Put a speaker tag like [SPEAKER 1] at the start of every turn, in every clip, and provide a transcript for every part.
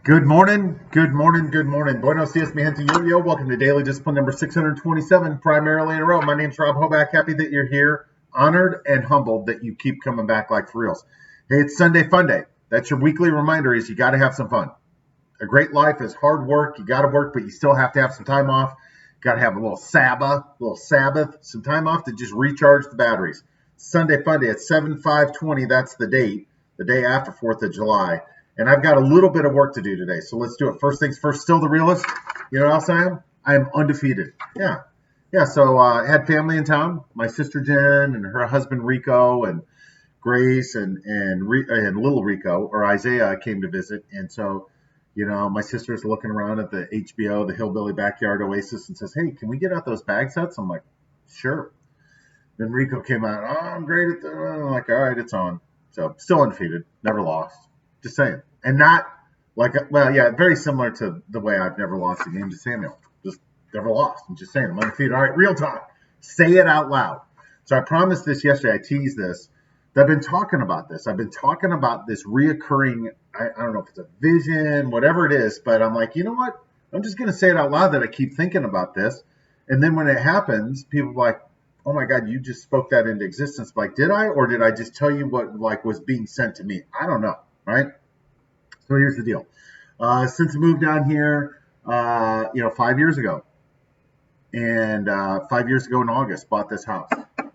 [SPEAKER 1] Good morning, good morning, good morning. Buenos dias, mi gente yo-yo. Welcome to Daily Discipline number 627, primarily in a row. My name's Rob Hoback. Happy that you're here. Honored and humbled that you keep coming back like for reals. Hey, it's Sunday Fun Day. That's your weekly reminder is you got to have some fun. A great life is hard work. You got to work, but you still have to have some time off. Got to have a little Sabbath, some time off to just recharge the batteries. Sunday Fun Day at 7/5/20. That's the date, the day after 4th of July. And I've got a little bit of work to do today, so let's do it. First things first, still the realist. You know what else I am? I am undefeated. Yeah. So I had family in town. My sister Jen and her husband Rico and Grace and little Rico or Isaiah came to visit. And so, my sister's looking around at the HBO, the Hillbilly Backyard Oasis, and says, "Hey, can we get out those bag sets?" I'm like, "Sure." Then Rico came out. "Oh, I'm great at that." I'm like, "All right, it's on." So still undefeated, never lost. Just saying. And not very similar to the way I've never lost a game to Samuel. Just never lost. I'm just saying, I'm undefeated. All right, real talk. Say it out loud. So I promised this yesterday. I teased this. I've been talking about this. I've been talking about this reoccurring, I don't know if it's a vision, whatever it is, but I'm like, you know what? I'm just going to say it out loud that I keep thinking about this. And then when it happens, people are like, oh my God, you just spoke that into existence. Like, did I, or did I just tell you what was being sent to me? I don't know. Right? So here's the deal. Since I moved down here, 5 years ago, and 5 years ago in August, bought this house.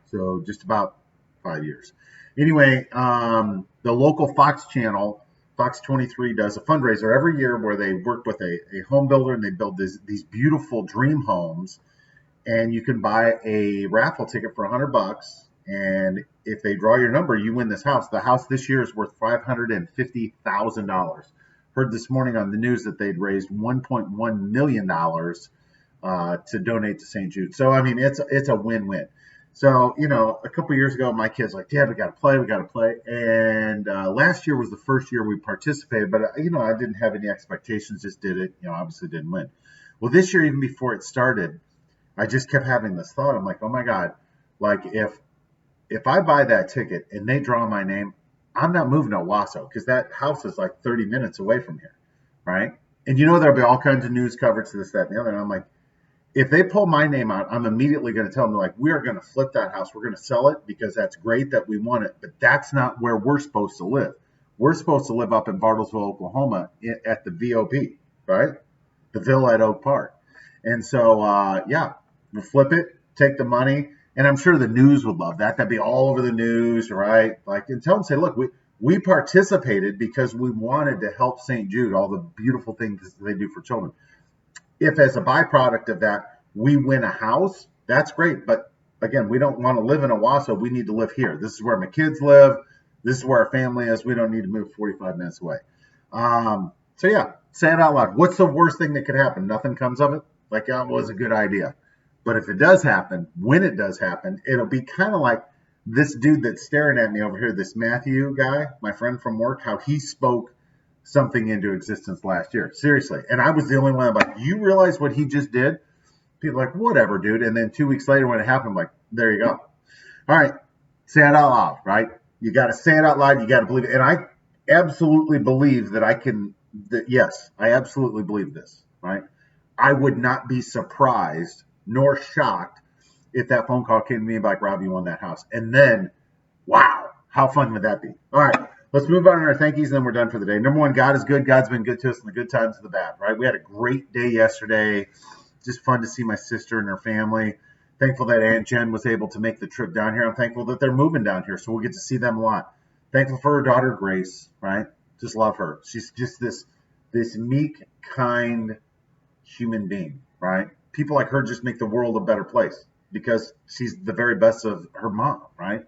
[SPEAKER 1] So just about 5 years. Anyway, the local Fox channel, Fox 23, does a fundraiser every year where they work with a home builder and they build these beautiful dream homes. And you can buy a raffle ticket for $100. And if they draw your number, you win this house. The house this year is worth $550,000. Heard this morning on the news that they'd raised $1.1 million to donate to St. Jude. So, I mean, it's a win-win. So, a couple years ago, my kid's like, "Dad, we got to play. And last year was the first year we participated. But, I didn't have any expectations, just did it. Obviously didn't win. Well, this year, even before it started, I just kept having this thought. I'm like, oh, my God, like if I buy that ticket and they draw my name, I'm not moving to Owasso because that house is like 30 minutes away from here, right? And there'll be all kinds of news coverage to this, that, and the other. And I'm like, if they pull my name out, I'm immediately going to tell them, like, we are going to flip that house. We're going to sell it because that's great that we want it. But that's not where we're supposed to live. We're supposed to live up in Bartlesville, Oklahoma at the VOP, right? The Villa at Oak Park. And so, we'll flip it, take the money. And I'm sure the news would love that. That'd be all over the news, right? Like, and tell them, say, look, we participated because we wanted to help St. Jude, all the beautiful things they do for children. If as a byproduct of that, we win a house, that's great. But again, we don't want to live in Owasso. We need to live here. This is where my kids live. This is where our family is. We don't need to move 45 minutes away. So yeah, say it out loud. What's the worst thing that could happen? Nothing comes of it? Like, that was a good idea. But if it does happen, when it does happen, it'll be kind of like this dude that's staring at me over here, this Matthew guy, my friend from work, how he spoke something into existence last year. Seriously. And I was the only one. I'm like, you realize what he just did? People are like, whatever, dude. And then 2 weeks later when it happened, I'm like, there you go. All right. Say it out loud, right? You got to say it out loud. You got to believe it. And I absolutely believe that yes, I absolutely believe this, right? I would not be surprised nor shocked if that phone call came to me like, "Rob, you won that house." And then, wow, how fun would that be? All right, let's move on to our thank yous, and then we're done for the day. Number one, God is good. God's been good to us in the good times and the bad, right? We had a great day yesterday. Just fun to see my sister and her family. Thankful that Aunt Jen was able to make the trip down here. I'm thankful that they're moving down here, so we'll get to see them a lot. Thankful for her daughter, Grace, right? Just love her. She's just this meek, kind human being, right? People like her just make the world a better place because she's the very best of her mom, right?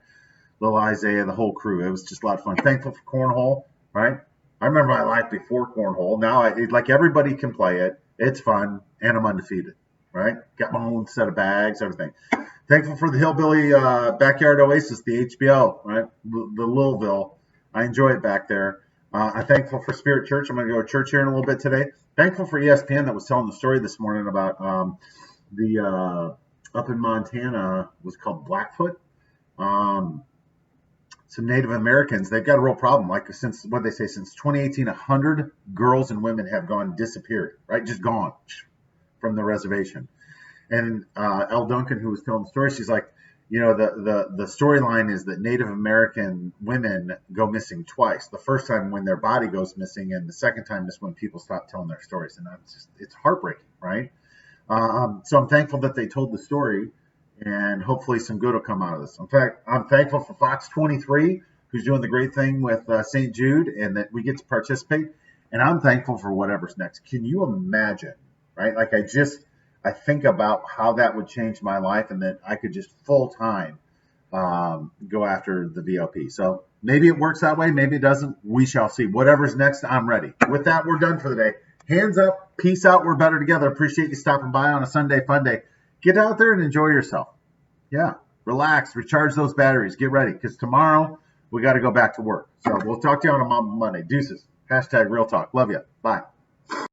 [SPEAKER 1] Little Isaiah, the whole crew. It was just a lot of fun. Thankful for cornhole, right? I remember my life before cornhole. Now, like everybody can play it. It's fun, and I'm undefeated, right? Got my own set of bags, everything. Thankful for the Hillbilly Backyard Oasis, the HBO, right? The Louisville. I enjoy it back there. I'm thankful for Spirit Church. I'm going to go to church here in a little bit today. Thankful for ESPN that was telling the story this morning about the up in Montana was called Blackfoot. some Native Americans, they've got a real problem. Like since 2018, 100 girls and women have disappeared, right? Just gone from the reservation. And Elle Duncan, who was telling the story, she's like, the storyline is that Native American women go missing twice. The first time when their body goes missing, and the second time is when people stop telling their stories. And it's heartbreaking, right? So I'm thankful that they told the story, and hopefully some good will come out of this. In fact, I'm thankful for Fox 23, who's doing the great thing with St. Jude, and that we get to participate. And I'm thankful for whatever's next. Can you imagine, right? Like I think about how that would change my life, and that I could just full time go after the VOP. So maybe it works that way. Maybe it doesn't. We shall see. Whatever's next, I'm ready. With that, we're done for the day. Hands up. Peace out. We're better together. Appreciate you stopping by on a Sunday fun day. Get out there and enjoy yourself. Yeah. Relax. Recharge those batteries. Get ready, because tomorrow we got to go back to work. So we'll talk to you on a Monday. Deuces. #Real Talk. Love you. Bye.